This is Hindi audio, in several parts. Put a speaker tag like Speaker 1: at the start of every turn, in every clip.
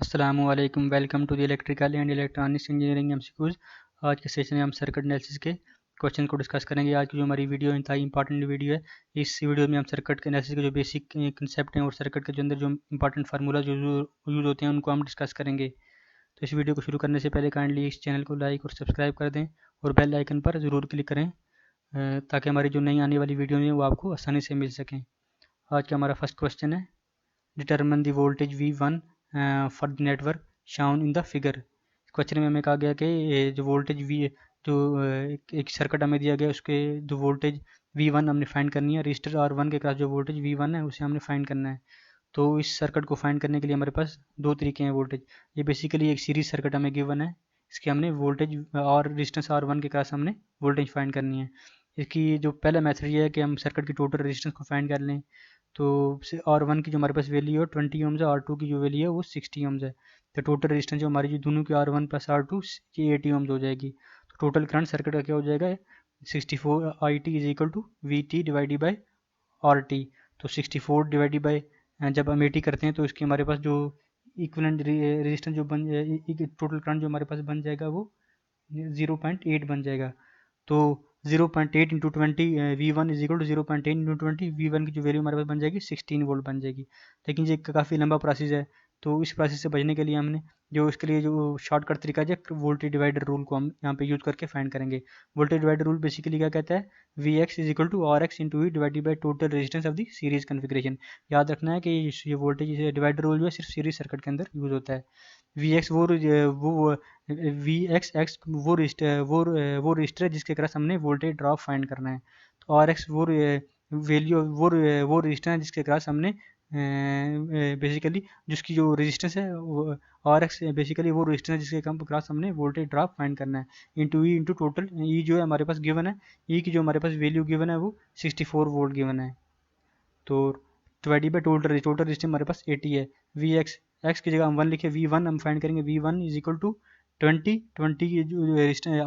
Speaker 1: अस्सलामुअलैकुम। Welcome to the electrical and electronics engineering MCQs. आज के सेशन में हम सर्किट एनालिसिस के क्वेश्चन को डिस्कस करेंगे। आज की जो हमारी वीडियो इंतहाई इंपॉर्टेंट वीडियो है। इस वीडियो में हम सर्किट के एनालिसिस के जो बेसिक कंसेप्ट हैं और सर्किट के अंदर जो इंपॉर्टेंट फार्मूला जो यूज़ होते हैं उनको हम डिस्कस करेंगे। तो इस वीडियो को शुरू करने से पहले काइंडली इस चैनल को लाइक और सब्सक्राइब कर दें और बेल आइकन पर ज़रूर क्लिक करें ताकि हमारी जो नई आने वाली वीडियो है वो आपको आसानी से मिल सकें। आज का हमारा फर्स्ट क्वेश्चन है, determine the voltage V1 for the network shown in the figure. Question में हमें कहा गया कि जो वोल्टेज जो एक सर्किट हमें दिया गया उसके जो वोल्टेज V1 हमने फाइंड करनी है। रजिस्टर R1 के पास जो वोल्टेज V1 है उसे हमने फाइंड करना है। तो इस सर्किट को फाइंड करने के लिए हमारे पास दो तरीके हैं वोल्टेज। ये बेसिकली एक सीरीज सर्किट हमें गिवन है, इसके हमने वोल्टेज और रेजिस्टेंस R1 के पास हमने वोल्टेज फाइंड करनी है। इसकी जो पहला मेथड ये है कि हम सर्किट की टोटल रेजिस्टेंस को फाइंड कर लें। तो R1 की जो हमारे पास वैल्यू है 20 ओम्स है, R2 की जो वैल्यू है वो 60 ओम्स है। तो टोटल रेजिस्टेंस जो हमारी जो दोनों की R1 प्लस R2 ये 80 ओम्स हो जाएगी। तो टोटल करंट सर्किट का क्या हो जाएगा, 64 IT is equal to VT divided by RT। तो 64 डिवाइडेड बाई जब हम 80 करते हैं तो इसकी हमारे पास जो इक्विवेलेंट रेजिस्टेंस जो टोटल करंट जो हमारे पास बन जाएगा वो 0.8 बन जाएगा। तो 0.8 into 20 V1 is equal to 0.8 into 20 V1 की जो वैल्यू हमारे पास बन जाएगी 16 वोल्ट बन जाएगी। लेकिन ये काफ़ी लंबा प्रोसेस है, तो इस प्रोसेस से बचने के लिए हमने जो इसके लिए जो शॉर्टकट तरीका है वोल्टेज डिवाइडर रूल को हम यहाँ पे यूज़ करके फाइंड करेंगे। वोल्टेज डिवाइडर रूल बेसिकली क्या कहता है, Vx is equal to RX into E divided by total resistance of the series configuration. याद रखना है कि ये वोल्टेज डिवाइडर रूल जो है सिर्फ सीरीज सर्किट के अंदर यूज़ होता है। Vx वो Vx वो रजिस्टर है जिसके क्रॉस हमने वोल्टेज ड्रॉप फाइंड करना है। तो RX वैल्यू वो रजिस्टर है जिसके क्रॉस हमने बेसिकली जिसकी जो रेजिस्टेंस है वो RX बेसिकली वो रजिस्टर है जिसके क्रॉस हमने वोल्टेज ड्रॉप फाइंड करना है। इंटू ई इंटू टोटल ई जो है हमारे पास गिवन है, ई की जो हमारे पास वैल्यू गिवन है वो 64 वोल्ट गिवन है। तो डिवाइडेड बाई टोटल रेजिस्टेंस हमारे पास 80 है। एक्स की जगह हम 1 लिखे, V1 हम फाइंड करेंगे, V1 इज इक्वल टू 20 की जो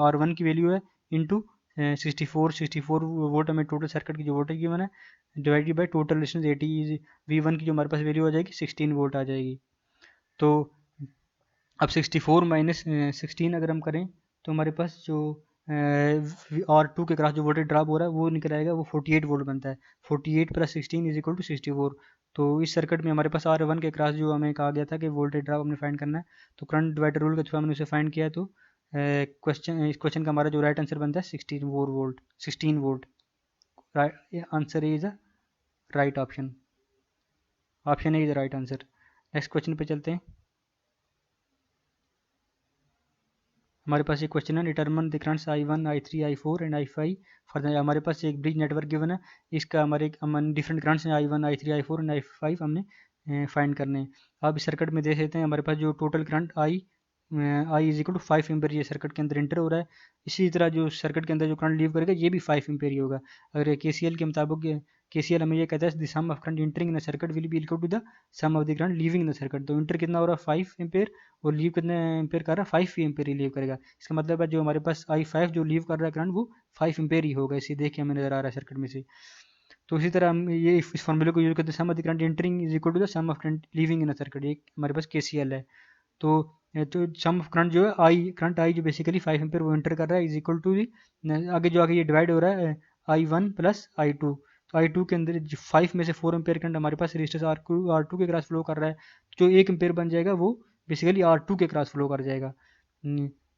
Speaker 1: R1 की वैल्यू है इंटू 64 वोल्ट हमें टोटल सर्किट की जो वोल्टेज गिवन है divided by total resistance 80 V1 की जो हमारे पास वैल्यू आ जाएगी 16 वोल्ट आ जाएगी। तो अब 64 माइनस 16 अगर हम करें तो हमारे पास जो R2 के क्रॉस जो वोल्टेज ड्रॉप हो रहा है वो निकल आएगा, वो 48 वोल्ट बनता है। 48 प्लस 16 इज इक्वल टू 64। तो इस सर्किट में हमारे पास R1 के क्रॉस जो हमें कहा गया था कि वोल्टेज ड्रॉप हमने फाइंड करना है, तो करंट डिवाइडर रूल के थ्रू हमने उसे फाइंड किया है। तो इस क्वेश्चन का हमारा जो राइट आंसर बनता है 16 volt. Answer is the right option A is the right answer. Next question पे चलते हैं। हमारे पास एक क्वेश्चन है, determine the currents I1 I3 I4 and I5 for the. हमारे पास एक ब्रिज नेटवर्क गिवन है, इसका हमारे डिफरेंट करंट्स हैं I1 I3 I4 and I5 हमने फाइंड करने हैं। आप इस सर्किट में देख सकते हैं हमारे पास जो total current I is equal to 5 ampere ये सर्किट के अंदर इंटर हो रहा है। इसी तरह जो सर्किट के अंदर जो करंट लीव करेगा ये भी 5 एम्पेयर ही होगा। अगर KCL के मुताबिक KCL हमें ये कहता है the sum of current entering in circuit will be equal to the sum of the current leaving in circuit. तो इंटर कितना हो रहा है 5 एम्पेयर और लीव कितने एम्पेयर कर रहा है 5 एम्पेयर ही लीव करेगा। इसका मतलब है जो हमारे पास I5 जो लीव कर रहा है करंट वो 5 एम्पेयर ही होगा। इसे देख के हमें नजर आ रहा है सर्किट में से। तो इसी तरह हम ये इस फॉर्मूले को यूज करते हैं, sum of the current entering is equal to the sum of current leaving in a circuit. ये हमारे पास KCL है। तो सम ऑफ करंट जो है करंट आई जो बेसिकली 5 एम्पेयर वो एंटर कर रहा है इज इक्वल टू आगे जो आगे ये डिवाइड हो रहा है I1 प्लस I2। तो I2 के अंदर 5 में से 4 एम्पेयर करंट हमारे पास रेजिस्टेंस R2 के क्रॉस फ्लो कर रहा है। जो 1 एम्पेयर बन जाएगा वो बेसिकली R2 के क्रॉस फ्लो कर जाएगा।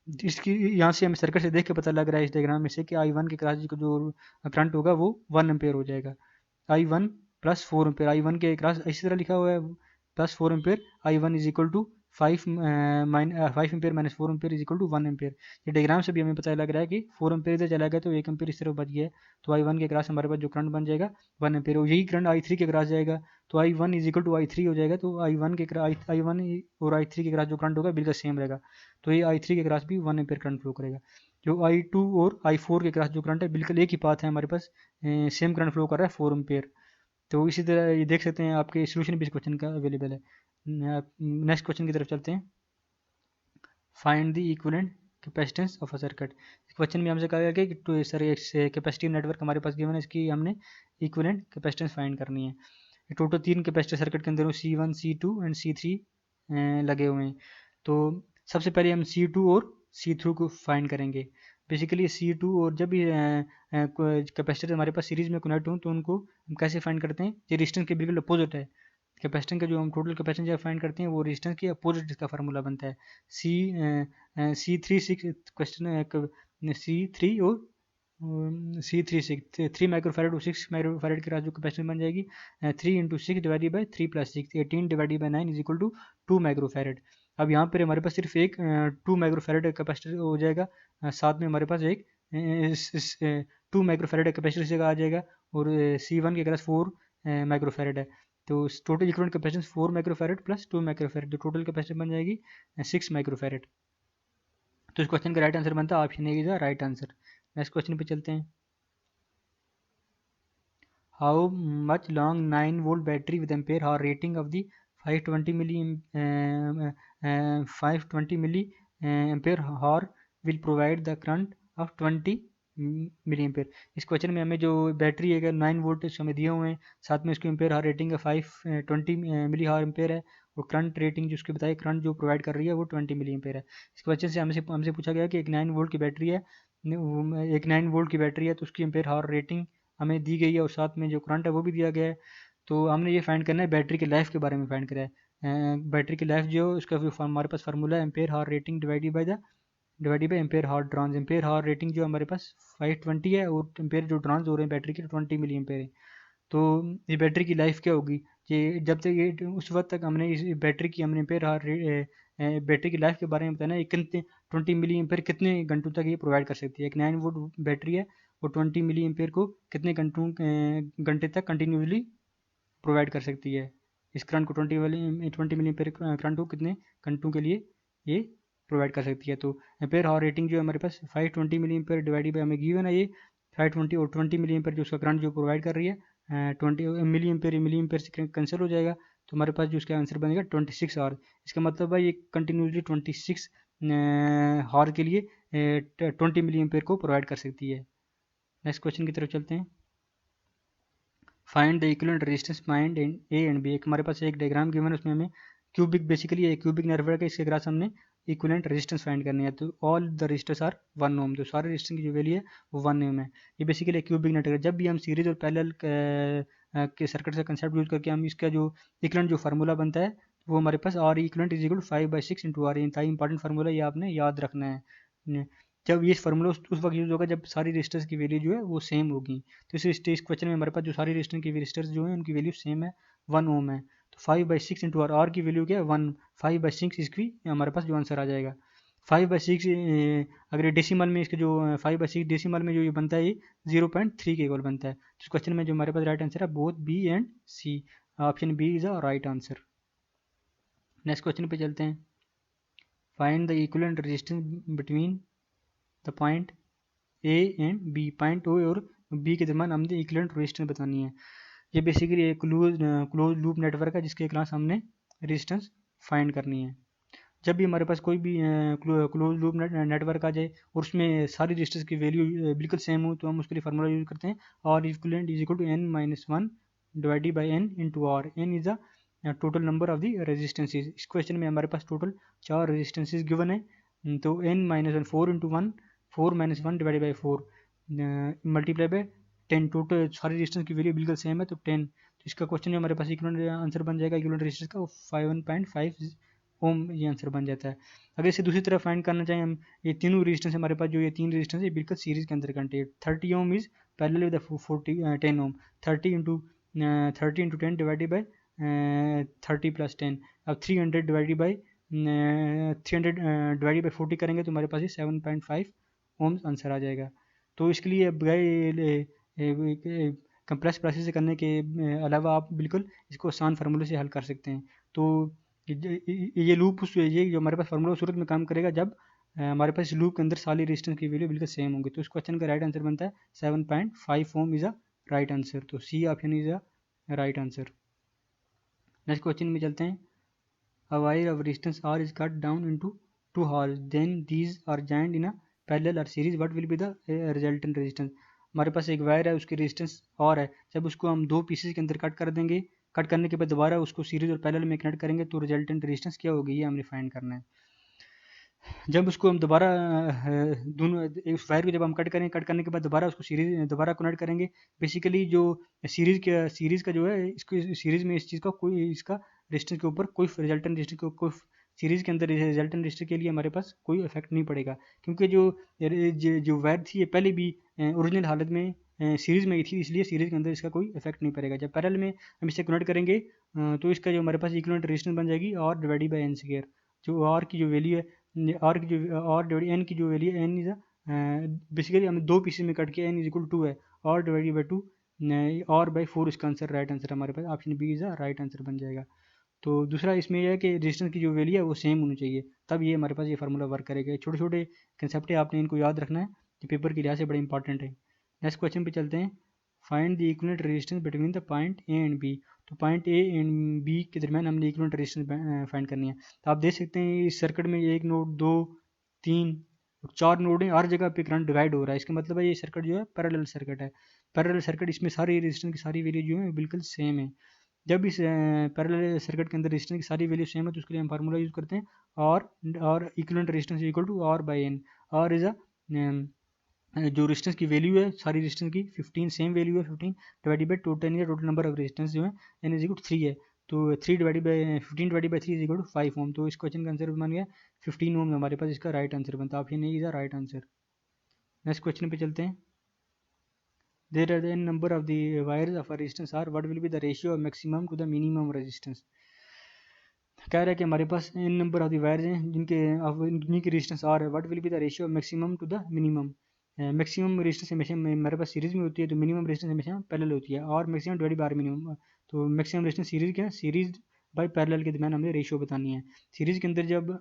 Speaker 1: इसकी यहाँ से हमें सर्किट से देख के पता लग रहा है इस डायग्राम में से कि I1 के क्रॉस जो करंट होगा वो 1 एम्पेयर हो जाएगा। I1 प्लस 4 एम्पेयर, I1 के क्रॉस इसी तरह लिखा हुआ है plus 4 ampere, I1 is equal to 5 ampere minus 4 ampere is equal to 1 ampere. ये डायग्राम से भी हमें पता लग रहा है कि 4 एम्पेयर इधर चला गया तो 1 एम्पेयर इस तरफ बच गया है। तो I1 के क्रॉस हमारे पास जो करंट बन जाएगा 1 एम्पेयर, और यही करंट I3 के क्रॉस जाएगा तो I1 is equal to I3 हो जाएगा। तो I1 और I3 के क्रॉस जो करंट होगा बिल्कुल सेम रहेगा। तो ये I3 के क्रॉस भी 1 एम्पेयर करंट फ्लो करेगा। जो I2 और I4 के क्रॉस जो करंट है बिल्कुल एक ही पाथ है हमारे पास, सेम करंट फ्लो कर रहा है 4 एम्पेयर। तो इसी तरह ये देख सकते हैं आपके सोल्यूशन भी इस क्वेश्चन का अवेलेबल है। नेक्स्ट क्वेश्चन की तरफ चलते हैं। Find the equivalent capacitance of a circuit. Question में हमसे कहा गया कि तो सर एक कैपेसिटिव नेटवर्क हमारे पास गिवन है, इसकी हमने इक्विवेलेंट कैपेसिटेंस फाइंड करनी है। टोटल 3 कैपेसिटर सर्किट के अंदर C1 C2 एंड C3 लगे हुए हैं। तो सबसे पहले हम C2 और C3 को फाइंड करेंगे। बेसिकली C2 और जब भी कैपेसिटर हमारे पास सीरीज में कनेक्ट हों तो उनको हम कैसे फाइंड करते हैं, ये रेजिस्टेंस के बिल्कुल अपोजिट है। कैपेसिटेंस का जो हम टोटल कैपेसिटेंस जब फाइंड करते हैं वो रेजिस्टेंस के अपोजिट इसका फार्मूला बनता है। C3 और C3 6 3 माइक्रोफैरड और 6 माइक्रोफैरड के साथ जो कैपेसिटेंस बन जाएगी 3 into 6 divided by 3 plus 6 18 divided by 9 is equal to 2 microfarad. अब यहाँ पर हमारे पास सिर्फ एक 2 माइक्रोफैरड कैपेसिटर हो जाएगा, साथ में हमारे पास एक 2 माइक्रोफैरड कैपेसिटर से आ जाएगा और C1 के पास 4 माइक्रोफैरड है। तो total equivalent capacitance 4 microfarad plus 2 microfarad, तो टोटल कैपेसिटी बन जाएगी 6 माइक्रोफैरड। तो इस क्वेश्चन का राइट आंसर बनता है option A is the right answer. Next question पे चलते हैं। How much long 9 volt battery with ampere hour rating of the 520 milli ampere hour will provide the current of 20 milli ampere. इस क्वेश्चन में हमें जो बैटरी है 9 वोल्ट हमें दिए हुए हैं, साथ में उसकी एम्पेयर हावर रेटिंग 520 मिली हावर एम्पेयर है और करंट रेटिंग जो उसकी बताई करंट जो प्रोवाइड कर रही है वो 20 मिली एम्पेयर है। इस क्वेश्चन से हमसे पूछा गया कि एक 9 वोल्ट की बैटरी है, एक 9 वोल्ट की बैटरी है तो उसकी एम्पेयर हावर रेटिंग हमें दी गई है और साथ में जो करंट है वो भी दिया गया है। तो हमने ये फाइंड करना है बैटरी के लाइफ के बारे में फाइंड करा है। बैटरी की लाइफ जो उसका हमारे पास फार्मूला है ampere hour rating divided by ampere hour drawns. Ampere hour rating जो हमारे पास 520 है और एम्पेयर जो ड्रॉन्स हो रहे हैं बैटरी के 20 मिली एम्पेयर है। तो ये बैटरी की लाइफ क्या होगी, ये जब तक ये उस वक्त तक हमने इस बैटरी की हमने एम्पेयर हावर बैटरी की लाइफ के बारे में बताना है, कितने 20 मिली एम्पेयर कितने घंटों तक ये प्रोवाइड कर सकती है। एक 9 वोल्ट बैटरी है वो 20 मिली एम्पेयर को कितने घंटे तक कंटिन्यूसली प्रोवाइड कर सकती है। इस करंट को 20 मिली एम्पेयर करंट को कितने घंटों के लिए ये प्रोवाइड कर सकती है। तो एम्पेयर हावर रेटिंग जो है हमारे पास 520 मिली एम्पेयर डिवाइडेड बाई हमें गिवन है ये 520 और 20 मिली एम्पेयर जो उसका करंट जो प्रोवाइड कर रही है 20 मिली एम्पेयर से कैंसिल हो जाएगा, तो हमारे पास जो उसका आंसर बनेगा 26 आवर। इसका मतलब है ये कंटिन्यूसली 26 हावर के लिए 20 मिली एम्पेयर को प्रोवाइड कर सकती है। नेक्स्ट क्वेश्चन की तरफ चलते हैं। Find the equivalent resistance point in A and B. एक हमारे पास एक डायग्राम गिवन है, उसमें हमें क्यूबिक बेसिकली एक क्यूबिक नेटवर्क है, इसके ग्रास हमने इक्विवेलेंट रेजिस्टेंस फाइंड करनी है। तो ऑल द रेजिस्टर्स आर 1 ओम, तो सारे रेजिस्टेंस की जो वैल्यू है वो 1 ओम है। ये बेसिकली एक क्यूबिक नेटवर्क है। जब भी हम सीरीज और पैरेलल के सर्किट का कंसेप्ट यूज करके हम इसका जो इक्विवेलेंट जो फार्मूला बनता है वो हमारे पास R equivalent is equal to 5/6 into R. ये इंपॉर्टेंट फार्मूला ये आपने याद रखना है। जब ये फार्मूला उस वक्त यूज़ होगा जब सारी रेजिस्टर्स की वैल्यू जो है वो सेम होगी। तो इस क्वेश्चन में हमारे पास जो सारी रेजिस्टर्स जो है उनकी वैल्यू सेम है, 1 ओम है। तो 5/6 इंटू आर की वैल्यू क्या है 1, 5/6 इसकी हमारे पास जो आंसर आ जाएगा 5/6। अगर डेसिमल में इसके जो 5/6 डेसिमल में जो ये बनता है ये 0.3 के इक्वल बनता है। तो इस क्वेश्चन में जो हमारे पास राइट आंसर है both B and C, option B is a right answer. Next question पे चलते हैं। Find the equivalent resistance between the point A and B. Point O और बी के दरम्यान हमने इक्विवेलेंट रेजिस्टेंस बतानी है। ये बेसिकली एक क्लोज लूप नेटवर्क है जिसके क्लास हमने रेजिस्टेंस फाइंड करनी है। जब भी हमारे पास कोई भी क्लोज लूप नेटवर्क आ जाए और उसमें सारी रेजिस्टर्स की वैल्यू बिल्कुल सेम हो तो हम उसके लिए फार्मूला यूज करते हैं R equivalent is equal to n-1 divided by n into R. N is the total number of the resistances. इस क्वेश्चन में हमारे पास टोटल 4 रेजिस्टेंसेज गिवन है, तो n-1 4 into 1 4-1 divided by 4 multiply by 10। Total सारी रेजिस्टेंस की वैल्यू बिल्कुल सेम है तो 10। तो इसका क्वेश्चन जो हमारे पास इक्विवेलेंट आंसर बन जाएगा इक्विवेलेंट रेजिस्टेंस का 51.5 ओम ये आंसर बन जाता है। अगर इसे दूसरी तरफ फाइंड करना चाहें हम, ये तीनों रेजिस्टेंस हमारे पास जो ये 3 रेजिस्टेंस है बिल्कुल सीरीज के अंदर कंटेंट है। 30 ohm is parallel with 10 ohm. 30 into 10 divided by 30 plus 10। अब 300 डिवाइडेड बाई 40 करेंगे तो हमारे पास ये 7.5 ओम्स आंसर आ जाएगा। तो इसके लिए कंप्लेक्स प्रोसेस करने के अलावा आप बिल्कुल इसको आसान फार्मूले से हल कर सकते हैं। तो ये लूप ये जो हमारे पास फार्मूला उस सूरत में काम करेगा जब हमारे पास इस लूप के अंदर सारी रेजिस्टेंस की वैल्यू बिल्कुल सेम होंगी। तो इस क्वेश्चन का राइट आंसर बनता है 7.5 ohm is a right answer. तो C option is a right answer. Next question में चलते हैं। A wire of resistance R is cut down into 2 halves. Then these are joined in a parallel or series. What will be the resultant resistance? हमारे पास एक वायर है उसकी रेजिस्टेंस और है, जब उसको हम 2 पीसेस के अंदर कट कर देंगे कट करने के बाद दोबारा उसको सीरीज और पैरेलल में कनेक्ट करेंगे तो रिजल्टेंट रेजिस्टेंस क्या होगी, ये हमने फाइंड करना है। जब उसको हम दोबारा दोनों उस वायर को जब हम कट करने के बाद दोबारा उसको दोबारा कनेक्ट करेंगे, बेसिकली जो सीरीज़ का जो है, इसको सीरीज़ में इस चीज़ का कोई इसका रेजिस्टेंस के ऊपर कोई रिजल्टेंट रेजिस्टेंस को कोई सीरीज़ के अंदर रिजल्टेंट रेजिस्टेंस के लिए हमारे पास कोई इफेक्ट नहीं पड़ेगा, क्योंकि जो वायर थी ये पहले भी ओरिजिनल हालत में सीरीज़ में ही थी, इसलिए सीरीज़ के अंदर इसका कोई इफेक्ट नहीं पड़ेगा। जब पैरेलल में हम इसे कनेक्ट करेंगे तो इसका जो हमारे पास इक्विवेलेंट रेजिस्टेंस बन जाएगी और डिवाइडेड बाई एन स्क्वायर। जो आर की जो वैल्यू है, आर की जो आर डिवाइड एन की जो वैल्यू है, एन इज बेसिकली हमें दो पीसेज में कट के एन इज इक्वल टू है, और डिवाइडेड बाई 2 और बाई 4 इसका आंसर राइट आंसर हमारे पास option B is the right answer बन जाएगा। तो दूसरा इसमें यह है कि रेजिस्टेंस की जो वैल्यू है वो सेम होनी चाहिए, तब ये हमारे पास ये फार्मूला वर्क करेगा। छोटे छोटे कंसेप्ट है, आपने इनको याद रखना है, ये पेपर के लिहाज से बड़े इंपॉर्टेंट है। नेक्स्ट क्वेश्चन पे चलते हैं। Find the equivalent resistance between the point A and B. तो पॉइंट ए एंड बी के दरमियान हमने इक्विवेलेंट रेजिस्टेंस फाइंड करनी है। तो आप देख सकते हैं इस सर्किट में एक नोड, दो, तीन, चार नोड हैं, हर जगह पे करंट डिवाइड हो रहा है। इसका मतलब है ये सर्किट जो है पैरेलल सर्किट है। पैरेलल सर्किट, इसमें सारी रेजिस्टेंस की सारी वैल्यू जो है बिल्कुल सेम है। जब इस पैरेलल सर्किट के अंदर रेजिस्टेंस की सारी वैल्यू सेम है तो उसके लिए हम फार्मूला यूज़ करते हैं और equivalent resistance equal to R by N. R is जो रेजिस्टेंस की वैल्यू है सारी रेजिस्टेंस की 15 सेम वैल्यू है, 15 डिवाइडेड बाई टोटल या टोटल नंबर ऑफ रेजिस्टेंस जो है एन इज इक्वल टू 3 है। तो 3 divided by 15 divided by 3 is equal to 5 ohm. तो इस क्वेश्चन का आंसर बन गया 15 ओम, हमारे पास इसका राइट आंसर बनता है। Option A is the right answer. Next question पे चलते हैं। There are the n number of the wires of a resistance R. What will be the ratio of maximum to the minimum resistance? कह रहा है कि हमारे पास n number of the wires हैं जिनकी रेजिस्टेंस R है। What will be the ratio of maximum to the minimum. Maximum resistance हमेशा हमारे पास सीरीज में होती है, तो मिनिमम रेजिस्टेंस हमेशा पैरेलल होती है। और मैक्सिमम डिवाइड बाय मिनिमम, तो मैक्सिमम रेजिस्टेंस सीरीज क्या है, सीरीज बाय पैरेलल के दरमियान हमें रेशियो बतानी है। सीरीज के अंदर जब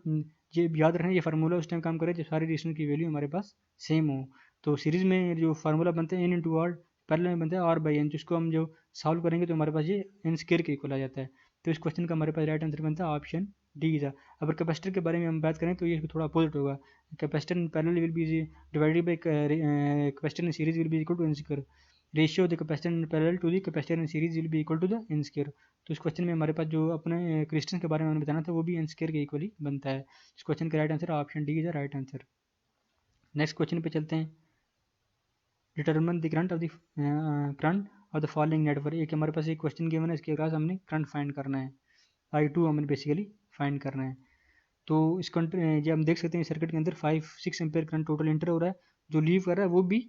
Speaker 1: ये याद रखना, ये फार्मूला उस टाइम काम करे जब सारी रेजिस्टेंस की वैल्यू हमारे पास सेम हो। तो सीरीज में जो फार्मूला बनते हैं एन इंटू आर, पैरेलल में बनता है आर बाई एन, जिसको हम जो सॉल्व करेंगे तो हमारे पास ये एन स्क्वायर के इक्वल आ जाता है। तो इस क्वेश्चन का हमारे पास राइट आंसर बनता है ऑप्शन डी था। अगर कैपेसिटर के बारे में हम बात करें तो ये थोड़ा अपोजिट होगा। Capacitor in parallel will be divided by capacitor in series will be equal to N square. Ratio of the capacitor in parallel to the capacitor in series will be equal to the N square. तो इस क्वेश्चन में हमारे पास जो अपने रेजिस्टेंस के बारे में हमने बताना था वो भी एन स्क्वायर के इक्वली बनता है। इस क्वेश्चन का right answer option D is the right answer. Next question पे चलते हैं। Determine the current of the following network. एक हमारे पास एक क्वेश्चन गिवन है, इसके बाद हमने करंट फाइंड करना है, I2 हमें बेसिकली फाइंड करना है। तो इस जब हम देख सकते हैं सर्किट के अंदर 5-6 एम्पेयर करंट टोटल एंटर हो रहा है, जो लीव कर रहा है वो भी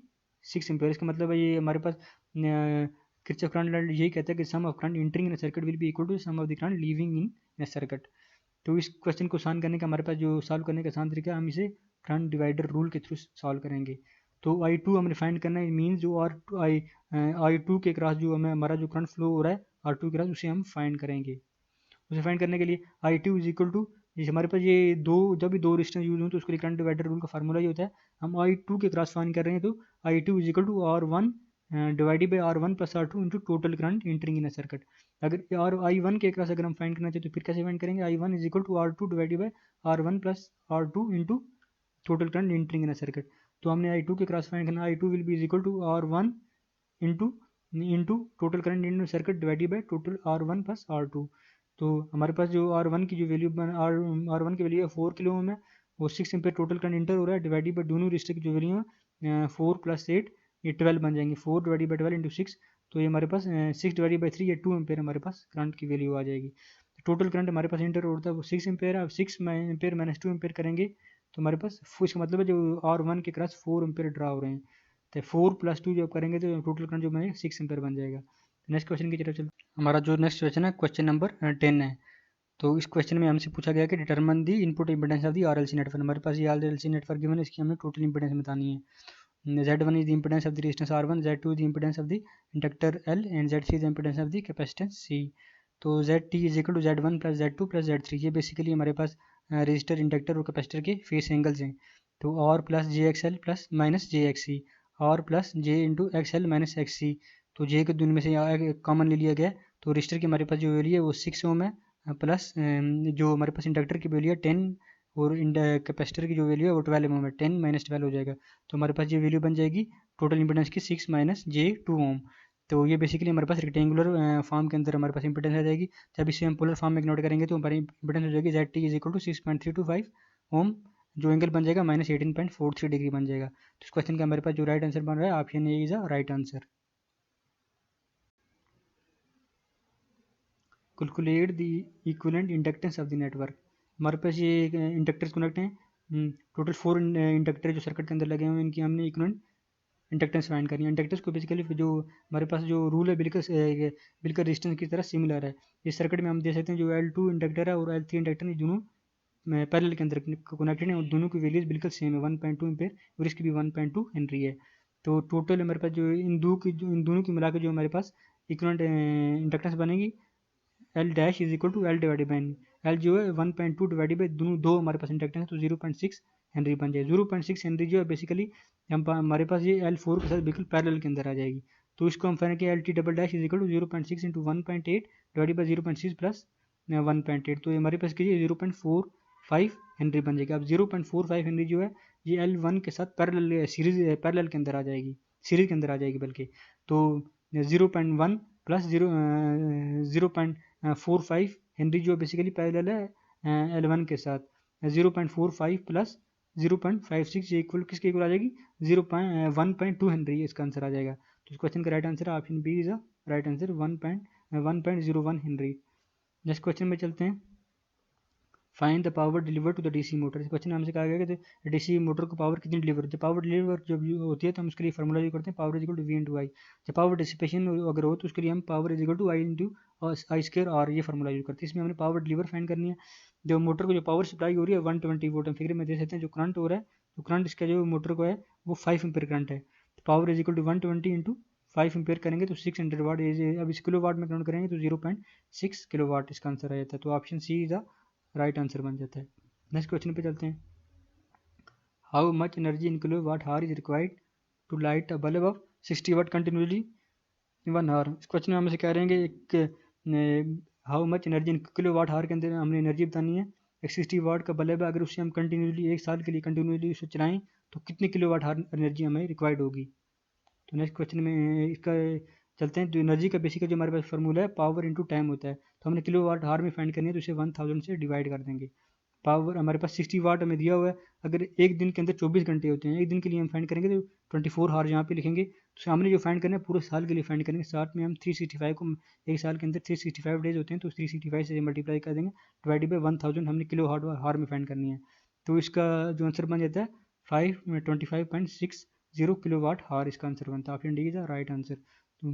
Speaker 1: 6 एम्पेयर। इसका मतलब है ये हमारे पास किरचॉफ करंट लॉ यही कहता है कि sum of current entering in circuit will be equal to sum of the current leaving in circuit. तो इस क्वेश्चन को सॉल्व करने का हमारे पास जो सॉल्व करने का आसान तरीका, हम इसे करंट डिवाइडर रूल के थ्रू सॉल्व करेंगे। तो I2 हमने फाइंड करना है, मीन्स जो I2 के क्रॉस जो हमें हमारा जो करंट फ्लो हो रहा है R2 के क्रॉस, उसे हम फाइंड करेंगे। उसे फाइंड करने के लिए I2 इज इक्वल टू, जैसे हमारे पास ये दो, जब भी दो रेजिस्टेंस यूज हो तो उसके लिए करंट डिवाइडर रूल का फार्मूला ही होता है। हम I2 के क्रॉस फाइंड कर रहे हैं तो I2 is equal to R1 divided by R1 plus R2 into total current entering in a circuit. अगर और I1 के क्रॉस अगर हम फाइंड करना चाहते तो फिर कैसे फाइंड करेंगे, I1 is equal to R2 divided by R1 plus R2 into total current entering in a circuit. तो हमने I2 के क्रॉस फाइंड करना, I2 will be is equal to R1 into total current in circuit divided by total R1 plus R2। तो हमारे पास जो R1 की जो वैल्यू R1 की वैल्यू है 4 किलो ओम है, वो 6 एम्पेयर टोटल करंट इंटर हो रहा है, डिवाइडेड बाई दोनों रेजिस्टर की जो वैल्यू है 4 प्लस 8 ये 12 बन जाएंगे। 4 डिवाइडेड बाई 12 इंटू 6, तो ये हमारे पास 6 डिवाइडेड बाई 3 ये 2 एम्पेयर हमारे पास करंट की वैल्यू आ जाएगी। टोटल करंट हमारे पास इंटर होता है वो 6 एम्पेयर है। अब 6 एम्पेयर माइनस 2 एम्पेयर करेंगे तो हमारे पास इसका मतलब है जो R1 के क्रॉस 4 एम्पेयर ड्रा हो रहे हैं, तो 4 प्लस 2 जब करेंगे तो टोटल करंट जो बनेगा 6 एम्पेयर बन जाएगा। नेक्स्ट क्वेश्चन की तरफ चलते हैं। हमारा जो नेक्स्ट क्वेश्चन है क्वेश्चन नंबर 10 है। तो इस क्वेश्चन में हमसे पूछा गया कि determine the input impedance of the RLC network. हमारे पास ये RLC नेटवर्क गिवन है, इसकी हमें टोटल इंपेडेंस बतानी है। Z1 is the impedance of the resistance R1, Z2 is the impedance of the inductor L, and Z3 is the impedance of the capacitance C. तो ZT is equal to Z1 plus Z2 plus Z3। ये बेसिकली हमारे पास रेजिस्टर, इंडक्टर और कैपेसिटर के फेस एंगल्स हैं। तो R plus JXL plus minus JXC, R plus J into XL minus XC। तो J के दोनों में से कॉमन ले लिया गया, तो रेजिस्टर की हमारे पास जो वैल्यू है वो 6 ओम है, प्लस जो हमारे पास इंडक्टर की वैल्यू है 10 और कैपेसिटर की जो वैल्यू है वो 12 ओम है। 10 माइनस 12 हो जाएगा, तो हमारे पास ये वैल्यू बन जाएगी टोटल इंपेडेंस की 6 माइनस J 2 ओम। तो ये बेसिकली हमारे पास रेक्टेंगुलर फॉर्म के अंदर हमारे पास इंपिडेंस आ जाएगी। जब इसे हम पोलर फॉर्म में नोट करेंगे तो हमारी इंपिडेंस हो जाएगी ZT इज इक्वल टू 6.325 ओम, जो एंगल बन जाएगा -18.43 डिग्री बन जाएगा। तो इस क्वेश्चन का हमारे पास जो राइट आंसर बन रहा है option A is a right answer. Calculate the equivalent inductance of the network. हमारे पास ये इंडक्टर्स कनेक्ट हैं, टोटल 4 इंडक्टर जो सर्किट के अंदर लगे हुए हैं, इनकी हमने इक्विवेलेंट इंडक्टेंस फाइंड करनी है। इंडक्टेंस को बेसिकली जो हमारे पास जो रूल है बिल्कुल रेजिस्टेंस की तरह सिमिलर है। इस सर्किट में हम देख सकते हैं जो L2 इंडक्टर है और L3 इंडक्टर है, दोनों पैरेलल के अंदर कनेक्टेड है और दोनों की वैल्यूज बिल्कुल सेम है, 1.2 एम्पेयर और इसकी भी 1.2 हेनरी है। तो टोटल हमारे पास जो इन दोनों की मिला के जो हमारे पास इक्विवेलेंट इंडक्टेंस बनेगी L dash is equal to L divided by N. L जो है 1.2 डिवाइडेड बाई दोनों दो हमारे पास इंडक्टेंस है तो 0.6 हेनरी बन जाए। 0.6 हेनरी जो है बेसिकली हमारे पास ये L4 के साथ बिल्कुल पैरेलल के अंदर आ जाएगी। तो इसको हम फाइंड किया LT double dash is equal to 0.6 into 1.8 divided by 0.6 plus 1.8, तो हमारे पास कीजिए 0.45 हेनरी बन जाएगी। अब 0.45 हेनरी जो है ये L1 के साथ पैरेलल के अंदर आ जाएगी, सीरीज के अंदर आ जाएगी बल्कि। तो 0.1 प्लस 0.45 हेनरी जो बेसिकली पैरेलल है L1 के साथ, 0.45 प्लस 0.56 ये इक्वल किसके इक्वल आ जाएगी 1.2 हेनरी, इसका आंसर आ जाएगा। तो इस क्वेश्चन का राइट आंसर है option B is a right answer 1.01 henry. Next question में चलते हैं। Find the power deliver to the DC motor. इस क्वेश्चन में हमसे कहा गया कि डीसी मोटर को पावर कितनी डिलीवर होती है। पावर डिलीवर जब होती है तो हम उसके लिए फॉर्मूला यूज करते हैं power is equal to V into I. जब पावर डिसिपेशन अगर हो तो उसके लिए हम power is equal to I into I square और ये फॉर्मूला यूज करते हैं। इसमें हमने पावर डिलीवर फाइंड करनी है। जो मोटर को जो पावर सप्लाई हो रही है 120 वोल्ट, हम फिगर में देख सकते हैं जो करंट हो रहा है, जो करंट इसका जो मोटर को है वो 5 एम्पेयर करंट है। तो power is equal to 120 into 5 ampere करेंगे तो 600 वाट। अब इस किलो वाट में काउंट करेंगे तो 0.6 किलो वाट इसका आंसर आ जाता है। तो option C is the right answer बन जाता है। नेक्स्ट क्वेश्चन पे चलते हैं। How much energy in kilowatt hour is required to light a bulb of 60 watt continuously in 1 hour. इस क्वेश्चन में हमसे कह रहे हैं कि how much energy in kilowatt hour के अंदर हमने एनर्जी बतानी है। एक 60 वाट का बल्ब है, अगर उससे हम कंटिन्यूसली 1 साल के लिए कंटिन्यूसली उसे चलाएं तो कितने किलो वाट हार एनर्जी हमें रिक्वायर्ड होगी। तो नेक्स्ट क्वेश्चन में इसका चलते हैं। जो एनर्जी का बेसिकली जो हमारे पास फॉर्मूला है पावर इंटू टाइम होता है, तो हमने किलो वाट हार में फाइंड करनी है तो इसे 1000 से डिवाइड कर देंगे। पावर हमारे पास 60 वाट हमें दिया हुआ है, अगर एक दिन के अंदर 24 घंटे होते हैं, एक दिन के लिए हम फाइंड करेंगे तो 24 हावर यहाँ पे लिखेंगे। तो हमने जो फाइंड करना है पूरे साल के लिए फाइंड करेंगे, साथ में हम 365 को, एक साल के अंदर 365 डेज होते हैं तो 365 से मल्टीप्लाई कर देंगे, डिवाइडेड बाई 1000 हमने किलो हावर में फाइंड करनी है। तो इसका जो आंसर बन जाता है 25.60 किलो वाट हावर इसका आंसर बनता है। Option D is the right answer. तो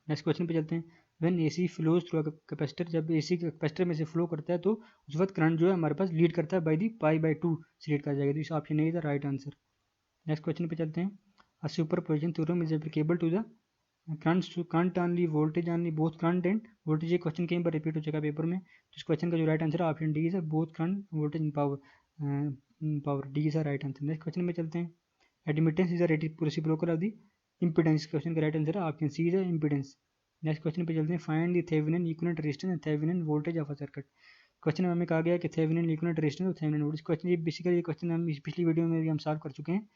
Speaker 1: नेक्स्ट क्वेश्चन पे चलते हैं। When AC flows through capacitor, जब एसी कैपेसिटर में से फ्लो करता है तो उस वक्त करंट जो है हमारे पास लीड करता है बाई दी पाई/2 से लीड कर जाएगा। तो इस option A is the right answer. Next question पे चलते हैं। A superposition theorem is applicable to the current only voltage only both current and voltage. ये क्वेश्चन कहीं पर रिपीट हो जाएगा पेपर में। तो इस क्वेश्चन का जो राइट आंसर है option D is both current voltage in power D is the right answer. Next question में चलते हैं। Admittance is the reciprocal of the impedance. Question का राइट आंसर है option C is the impedance. Next question पे चलते हैं। Find the Thevenin equivalent resistance and Thevenin voltage of a circuit. Question में हमें कहा गया कि थेवेनिन इक्विवेलेंट रेजिस्टेंस और थेवेनिन वोल्टेज। क्वेश्चन ये बेसिकली ये क्वेश्चन हम पिछली वीडियो में भी हम सॉल्व कर चुके हैं,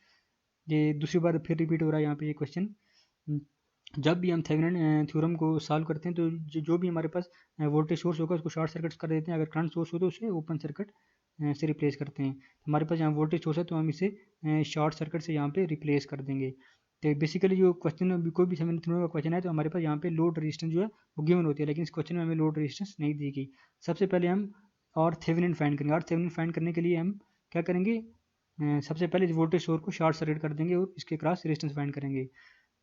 Speaker 1: ये दूसरी बार फिर रिपीट हो रहा है यहाँ पे ये क्वेश्चन। जब भी हम थेवेनिन थ्योरम को सॉल्व करते हैं तो जो भी हमारे पास वोल्टेज सोर्स होगा उसको शॉर्ट सर्किट कर देते हैं, अगर करंट सोर्स हो तो उसे ओपन सर्किट से रिप्लेस करते हैं। हमारे पास यहाँ वोल्टेज सोर्स है तो हम इसे शॉर्ट सर्किट से यहाँ पे रिप्लेस कर देंगे। तो बेसिकली जो क्वेश्चन कोई भी थेवेनिन थ्योरम का क्वेश्चन है तो हमारे पास यहाँ पे लोड रेजिस्टेंस जो है वो गिवन होती है, लेकिन इस क्वेश्चन में हमें लोड रेजिस्टेंस नहीं दी गई। सबसे पहले हम और थेवेनिन फाइंड करेंगे, और थेवेनिन फाइंड करने के लिए हम क्या करेंगे, सबसे पहले इस वोल्टेज सोर्स को शॉर्ट सर्किट कर देंगे और इसके क्रॉस रेजिस्टेंस फाइंड करेंगे।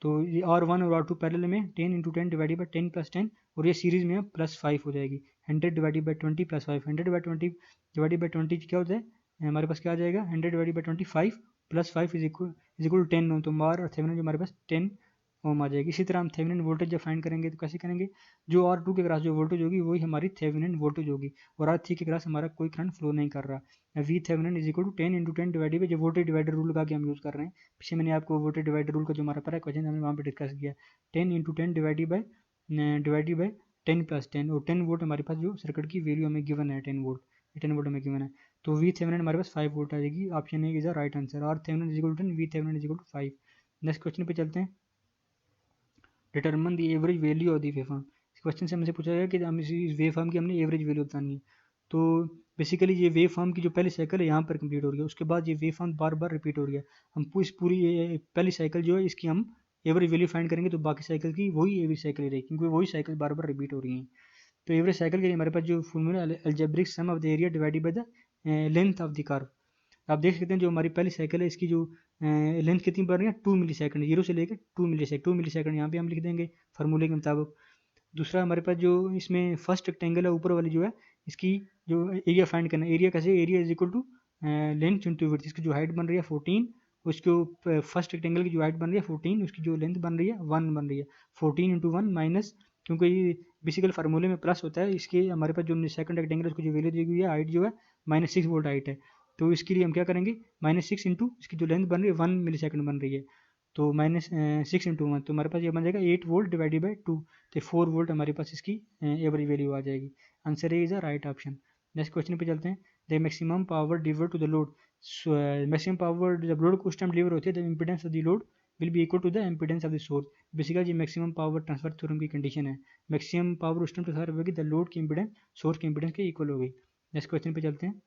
Speaker 1: तो ये R1 और R2 पैरेलल में 10 इंटू 10 डिवाइडेड बाई 10 प्लस 10 और ये सीरीज में +5 हो जाएगी। 100 divided by 20 plus 5, 100 by 20 divided by 20 क्या होता है, हमारे पास क्या आ जाएगा 100 divided by 25 plus 5 is equal 10 ओम। तो मार और थेवेनिन जो हमारे पास 10 ओम आ जाएगी। इसी तरह हम थेवेनिन वोल्टेज जब फाइंड करेंगे तो कैसे करेंगे, जो R2 के क्रॉस जो वोल्टेज होगी वही हमारी थेवेनिन वोल्टेज होगी, और R3 के क्रॉस हमारा कोई करंट फ्लो नहीं कर रहा। V Thevenin is equal to 10 into 10 divided by जो वोल्टेज डिवाइडर रूल लगा के हम यूज़ कर रहे हैं। पीछे मैंने आपको वोल्टेज डिवाइडर रूल का जो हमारा पड़ा है क्वेश्चन हमने वहाँ पे डिस्कस किया। 10 इंटू 10 डिवाइडेड बाई 10 प्लस 10 और 10 वोल्ट हमारे पास जो सर्किट की वैल्यू हमें गिवन है 10 वोल्ट, 10 वोल्ट हमें गिवन है। तो वी थेवेनिन हमारे पास 5 वोल्ट आ जाएगी। Option A is the right answer. R Thevenin is equal to 10, V Thevenin is equal to 5। Next question पे चलते हैं। Determine the average value of the wave form. इस क्वेश्चन से हमसे पूछा गया कि हम इस वेव फॉर्म की हमने एवरेज वैल्यू बतानी है। तो बेसिकली ये वेव फॉर्म की जो पहली साइकिल है यहाँ पर कंप्लीट हो रही है, उसके बाद ये वेव फॉर्म बार बार रिपीट हो रही है। हम इस पूरी पहली साइकिल जो है इसकी हम एवरेज वैल्यू फाइंड करेंगे तो बाकी साइकिल की वही एवरेज साइकिल रहेगी, क्योंकि वही साइकिल बार बार रिपीट हो रही है। तो एवरेज साइकिल के लिए हमारे पास जो formula algebraic sum of the area divided by the length of the curve. आप देख सकते हैं जो हमारी पहली साइकिल है इसकी जो लेंथ कितनी बढ़ रही है, 2 मिली सेकंड, जीरो से लेकर 2 मिली सेकंड यहाँ पे हम लिख देंगे फार्मूले के मुताबिक। दूसरा हमारे पास जो इसमें फर्स्ट रेक्टेंगल है ऊपर वाली जो है, इसकी जो एरिया फाइंड करना है, एरिया कैसे, area is equal to length into width. इसकी जो हाइट बन रही है 14, उसको फर्स्ट रेक्टेंगल की जो हाइट बन रही है 14, उसकी जो लेंथ बन रही है 1 बन रही है। 14 इंटू 1 माइनस, क्योंकि ये बेसिकल फार्मूले में प्लस होता है, इसके हमारे पास जो सेकंड रेक्टेंगल है उसको जो वैल्यू दी गई है, हाइट जो है -6 वोल्ट हाइट है। तो इसके लिए हम क्या करेंगे, -6 इंटू इसकी जो लेंथ बन रही है 1 मिली सेकंड बन रही है, तो -6 इंटू 1, तो हमारे पास ये बन जाएगा 8 वोल्ट डिवाइडेड बाई 2, तो 4 वोल्ट हमारे पास इसकी एवरेज वैल्यू आ जाएगी। Answer is the right option. Next question पे चलते हैं। The maximum power deliver to the load, maximum power जब लोड को उस टाइम डिलीवर होती है the impedance of the load will be equal to the impedance of the source. Basically ये मैक्सिमम पावर ट्रांसफर थ्योरम की कंडीशन है। मैक्सिमम पावर उस टाइम ट्रांसफर होगी द लोड की इम्पीडेंस सोर्स की इम्पीडेंस के इक्वल होगी। नेक्स्ट क्वेश्चन पे चलते हैं।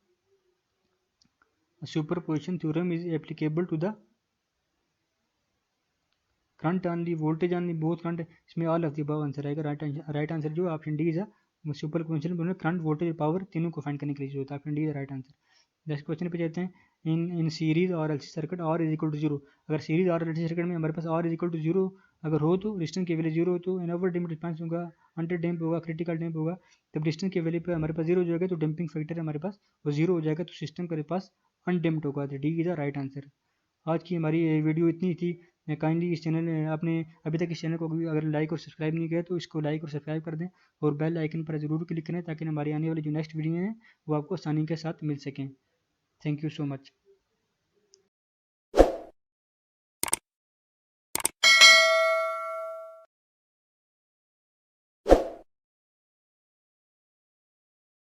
Speaker 1: Superposition theorem is applicable to the current on the voltage on the both current, इसमें all of the above answer आएगा। राइट आंसर जो option D is superposition current voltage power तीनों को फाइंड करने के लिए जरूरत है, option D is right answer. Next question पे जाते हैं। In series R LC circuit R is equal to zero, अगर सीरीज और एलसी सर्किट में हमारे पास R is equal to zero अगर हो तो डिस्टेंस की वैल्यू जीरो हो तो इनवर्ट डैम्प रिस्पांस होगा, अंडर डैम्प होगा, क्रिटिकल डैम्प होगा। जब डिस्टेंस की वैल्यू पे हमारे पास जीरो हो जाएगा तो डैम्पिंग फैक्टर हमारे पास वो जीरो हो जाएगा, तो सिस्टम के पास अनडैम्प्ड होगा, तो D is the right answer. आज की हमारी वीडियो इतनी थी। काइंडली इस चैनल आपने अभी तक इस चैनल को अगर लाइक और सब्सक्राइब नहीं किया तो इसको लाइक और सब्सक्राइब कर दें और बेल आइकन पर ज़रूर क्लिक करें ताकि हमारी आने वाली जो नेक्स्ट वीडियो है वो आपको आसानी के साथ मिल सकें। Thank you so much.